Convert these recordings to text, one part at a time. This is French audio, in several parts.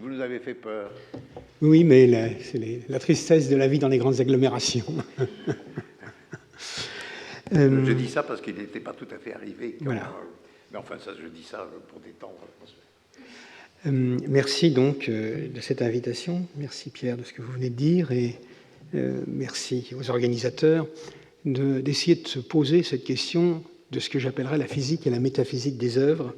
vous nous avez fait peur. Oui, mais c'est la tristesse de la vie dans les grandes agglomérations. Je dis ça parce qu'il n'était pas tout à fait arrivé. Voilà. Mais enfin, ça, je dis ça pour détendre. Merci donc de cette invitation. Merci Pierre de ce que vous venez de dire et merci aux organisateurs d'essayer de se poser cette question de ce que j'appellerais la physique et la métaphysique des œuvres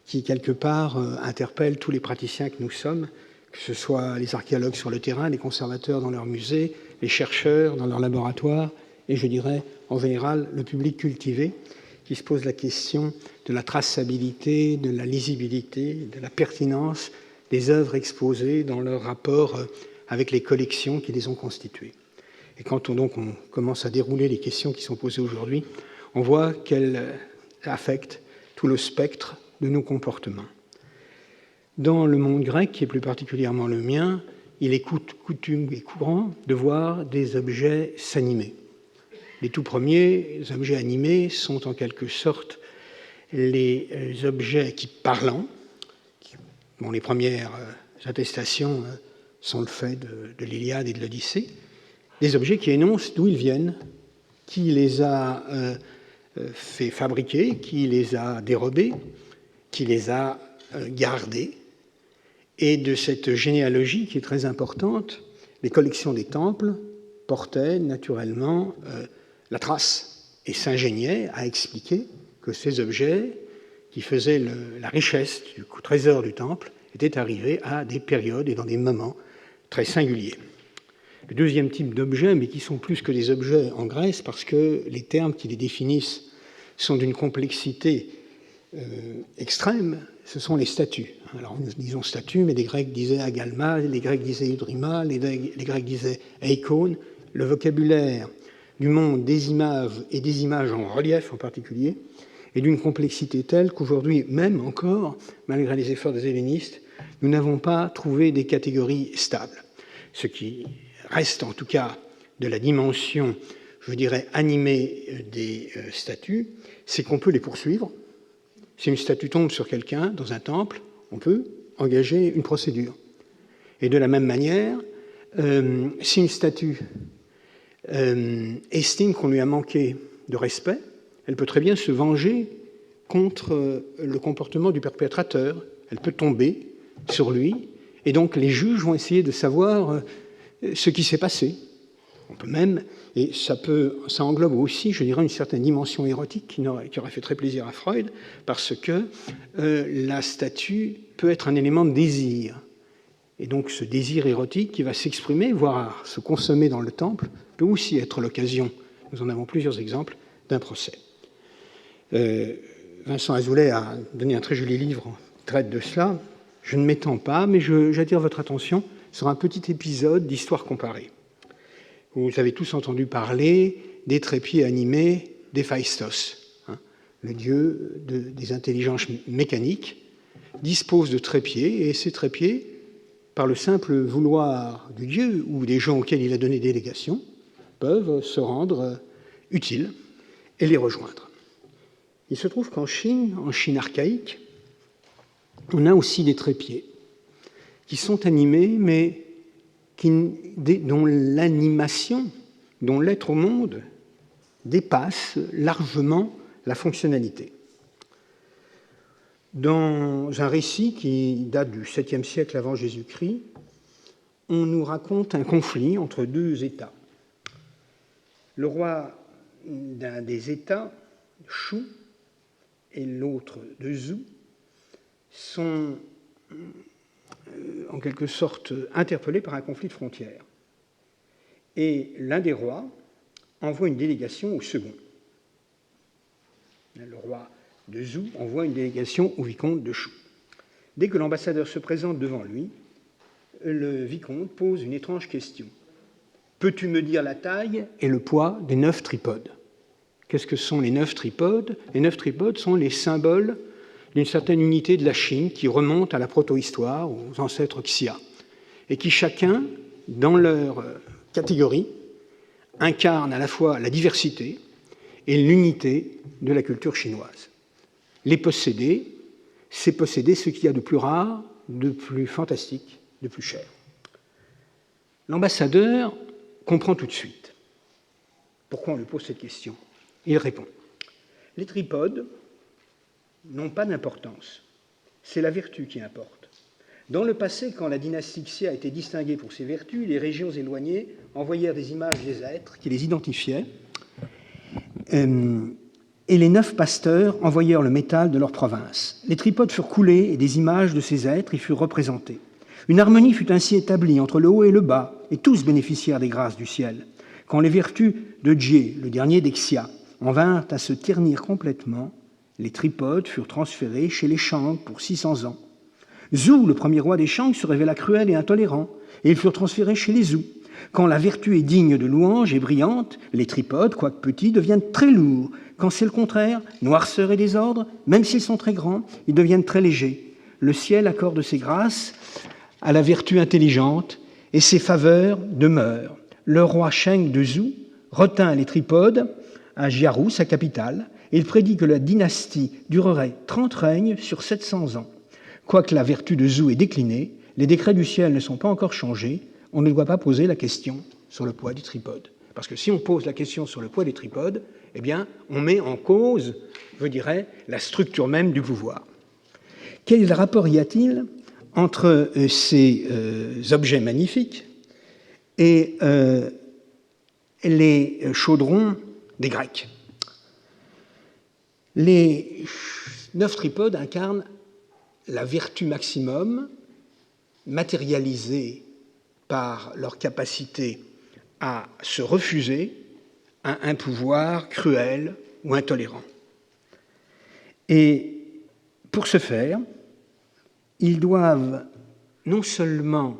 qui, quelque part, interpellent tous les praticiens que nous sommes, que ce soit les archéologues sur le terrain, les conservateurs dans leurs musées, les chercheurs dans leurs laboratoires et, je dirais, en général, le public cultivé qui se pose la question de la traçabilité, de la lisibilité, de la pertinence des œuvres exposées dans leur rapport avec les collections qui les ont constituées. Et quand on commence à dérouler les questions qui sont posées aujourd'hui, on voit qu'elles affectent tout le spectre de nos comportements. Dans le monde grec, et plus particulièrement le mien, il est coutume et courant de voir des objets s'animer. Les tout premiers objets animés sont en quelque sorte les objets qui parlent, dont les premières attestations sont le fait de l'Iliade et de l'Odyssée, des objets qui énoncent d'où ils viennent, qui les a fait fabriquer, qui les a dérobés, qui les a gardés. Et de cette généalogie qui est très importante, les collections des temples portaient naturellement la trace et s'ingéniaient à expliquer que ces objets qui faisaient la richesse du trésor du temple étaient arrivés à des périodes et dans des moments très singuliers. Le deuxième type d'objets, mais qui sont plus que des objets en Grèce, parce que les termes qui les définissent sont d'une complexité extrême, ce sont les statues. Alors nous disons statues, mais les Grecs disaient agalma, les Grecs disaient hydrima, les Grecs disaient eikon. Le vocabulaire du monde des images et des images en relief en particulier est d'une complexité telle qu'aujourd'hui, même encore, malgré les efforts des hellénistes, nous n'avons pas trouvé des catégories stables. Ce qui reste en tout cas de la dimension, je dirais, animée des statues, c'est qu'on peut les poursuivre. Si une statue tombe sur quelqu'un dans un temple, on peut engager une procédure. Et de la même manière, si une statue estime qu'on lui a manqué de respect, elle peut très bien se venger contre le comportement du perpétrateur. Elle peut tomber sur lui, et donc les juges vont essayer de savoir ce qui s'est passé. On peut même, et ça englobe aussi, je dirais, une certaine dimension érotique qui aurait fait très plaisir à Freud, parce que la statue peut être un élément de désir. Et donc ce désir érotique qui va s'exprimer, voire se consommer dans le temple, peut aussi être l'occasion, nous en avons plusieurs exemples, d'un procès. Vincent Azoulay a donné un très joli livre qui traite de cela. Je ne m'étends pas, mais j'attire votre attention sur un petit épisode d'Histoire comparée. Vous avez tous entendu parler des trépieds animés d'Héphaïstos, le dieu des intelligences mécaniques, dispose de trépieds, et ces trépieds, par le simple vouloir du dieu ou des gens auxquels il a donné délégation, peuvent se rendre utiles et les rejoindre. Il se trouve qu'en Chine archaïque, on a aussi des trépieds qui sont animés, mais dont l'animation, dont l'être au monde dépasse largement la fonctionnalité. Dans un récit qui date du 7e siècle avant Jésus-Christ, on nous raconte un conflit entre deux États. Le roi d'un des États, Shu, et l'autre de Zhou, sont en quelque sorte interpellés par un conflit de frontières. Et l'un des rois envoie une délégation au second. Le roi de Zhou envoie une délégation au vicomte de Shu. Dès que l'ambassadeur se présente devant lui, le vicomte pose une étrange question. « Peux-tu me dire la taille et le poids des 9 tripodes ?» Qu'est-ce que sont les 9 tripodes ? Les 9 tripodes sont les symboles d'une certaine unité de la Chine qui remonte à la protohistoire, aux ancêtres Xia, et qui chacun, dans leur catégorie, incarne à la fois la diversité et l'unité de la culture chinoise. Les posséder, c'est posséder ce qu'il y a de plus rare, de plus fantastique de plus cher. L'ambassadeur comprend tout de suite pourquoi on lui pose cette question. Il répond: les tripodes n'ont pas d'importance, c'est la vertu qui importe. Dans le passé, quand la dynastie Xia a été distinguée pour ses vertus, les régions éloignées envoyèrent des images des êtres qui les identifiaient, et les 9 pasteurs envoyèrent le métal de leur province. Les tripodes furent coulés et des images de ces êtres y furent représentées. Une harmonie fut ainsi établie entre le haut et le bas, et tous bénéficièrent des grâces du ciel. Quand les vertus de Jie, le dernier des Xia, en vinrent à se ternir complètement, les tripodes furent transférés chez les Shang pour 600 ans. Zhou, le premier roi des Shang, se révéla cruel et intolérant, et ils furent transférés chez les Zhou. Quand la vertu est digne de louange et brillante, les tripodes, quoique petits, deviennent très lourds. Quand c'est le contraire, noirceur et désordre, même s'ils sont très grands, ils deviennent très légers. Le ciel accorde ses grâces à la vertu intelligente, et ses faveurs demeurent. Le roi Sheng de Zhou retint les tripodes à Jiarou, sa capitale, et il prédit que la dynastie durerait 30 règnes sur 700 ans. Quoique la vertu de Zhou ait décliné, les décrets du ciel ne sont pas encore changés, on ne doit pas poser la question sur le poids des tripodes. Parce que si on pose la question sur le poids des tripodes, eh bien, on met en cause, je dirais, la structure même du pouvoir. Quel rapport y a-t-il entre ces objets magnifiques et les chaudrons des Grecs? Les 9 tripodes incarnent la vertu maximum, matérialisée par leur capacité à se refuser à un pouvoir cruel ou intolérant. Et pour ce faire, ils doivent non seulement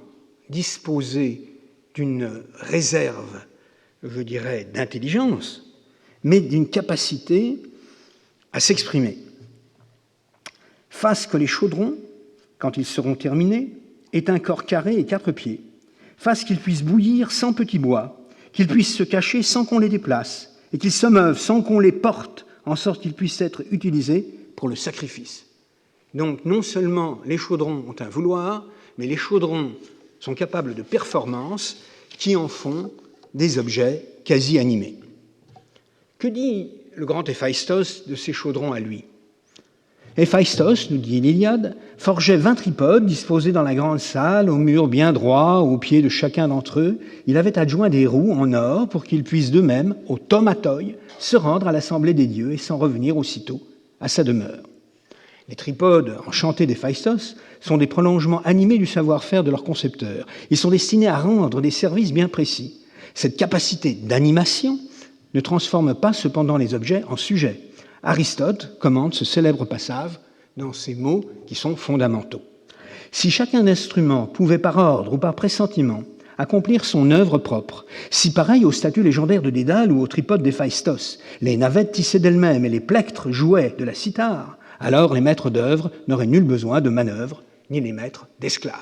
disposer d'une réserve, je dirais, d'intelligence, mais d'une capacité à s'exprimer. Fasse que les chaudrons, quand ils seront terminés, aient un corps carré et 4 pieds. Fasse qu'ils puissent bouillir sans petit bois, qu'ils puissent se cacher sans qu'on les déplace, et qu'ils se meuvent sans qu'on les porte, en sorte qu'ils puissent être utilisés pour le sacrifice. Donc non seulement les chaudrons ont un vouloir, mais les chaudrons sont capables de performances qui en font des objets quasi animés. Que dit le grand Héphaïstos de ces chaudrons à lui? Héphaïstos, nous dit l'Iliade, forgeait 20 tripodes disposés dans la grande salle, aux murs bien droits, aux pieds de chacun d'entre eux. Il avait adjoint des roues en or pour qu'ils puissent d'eux-mêmes, au thaumatoi, se rendre à l'assemblée des dieux et s'en revenir aussitôt à sa demeure. Les tripodes enchantés d'Héphaïstos sont des prolongements animés du savoir-faire de leur concepteur. Ils sont destinés à rendre des services bien précis. Cette capacité d'animation ne transforme pas cependant les objets en sujets. Aristote commente ce célèbre passage dans ces mots qui sont fondamentaux. Si chacun instrument pouvait par ordre ou par pressentiment accomplir son œuvre propre, si pareil aux statues légendaires de Dédale ou aux tripodes d'Héphaïstos, les navettes tissaient d'elles-mêmes et les plectres jouaient de la cithare, alors les maîtres d'œuvre n'auraient nul besoin de manœuvres, ni les maîtres d'esclaves.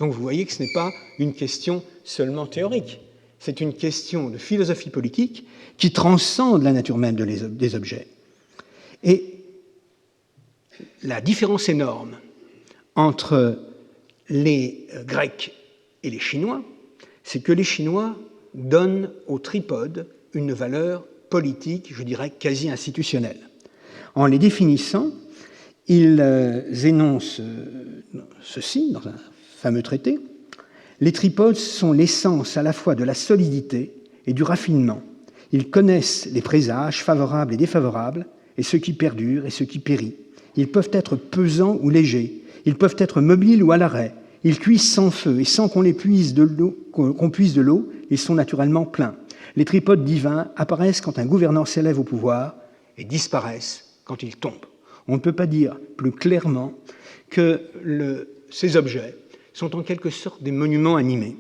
Donc vous voyez que ce n'est pas une question seulement théorique, c'est une question de philosophie politique qui transcende la nature même des objets. Et la différence énorme entre les Grecs et les Chinois, c'est que les Chinois donnent aux tripodes une valeur politique, je dirais, quasi institutionnelle. En les définissant, ils énoncent ceci dans un fameux traité: les tripodes sont l'essence à la fois de la solidité et du raffinement. Ils connaissent les présages favorables et défavorables, et ce qui perdure et ce qui périt. Ils peuvent être pesants ou légers, ils peuvent être mobiles ou à l'arrêt, ils cuisent sans feu et sans qu'on puise de l'eau, ils sont naturellement pleins. Les tripodes divins apparaissent quand un gouvernant s'élève au pouvoir et disparaissent quand il tombe. On ne peut pas dire plus clairement que ces objets sont en quelque sorte des monuments animés.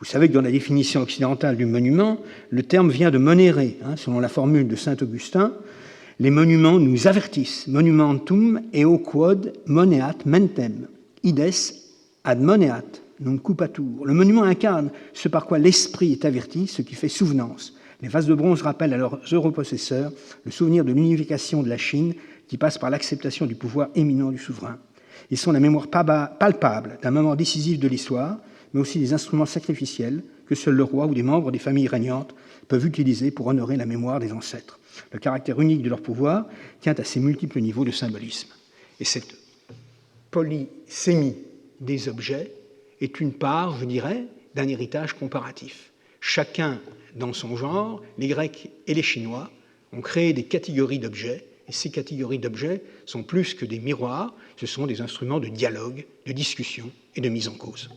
Vous savez que dans la définition occidentale du monument, le terme vient de monere, selon la formule de saint Augustin. Les monuments nous avertissent. Monumentum eo quod moneat mentem. Ides ad moneat, non cupatur. Le monument incarne ce par quoi l'esprit est averti, ce qui fait souvenance. Les vases de bronze rappellent à leurs heureux possesseurs le souvenir de l'unification de la Chine qui passe par l'acceptation du pouvoir éminent du souverain. Ils sont la mémoire palpable d'un moment décisif de l'histoire, mais aussi des instruments sacrificiels que seul le roi ou des membres des familles régnantes peuvent utiliser pour honorer la mémoire des ancêtres. Le caractère unique de leur pouvoir tient à ces multiples niveaux de symbolisme. Et cette polysémie des objets est une part, je dirais, d'un héritage comparatif. Chacun dans son genre, les Grecs et les Chinois ont créé des catégories d'objets, et ces catégories d'objets sont plus que des miroirs, ce sont des instruments de dialogue, de discussion et de mise en cause.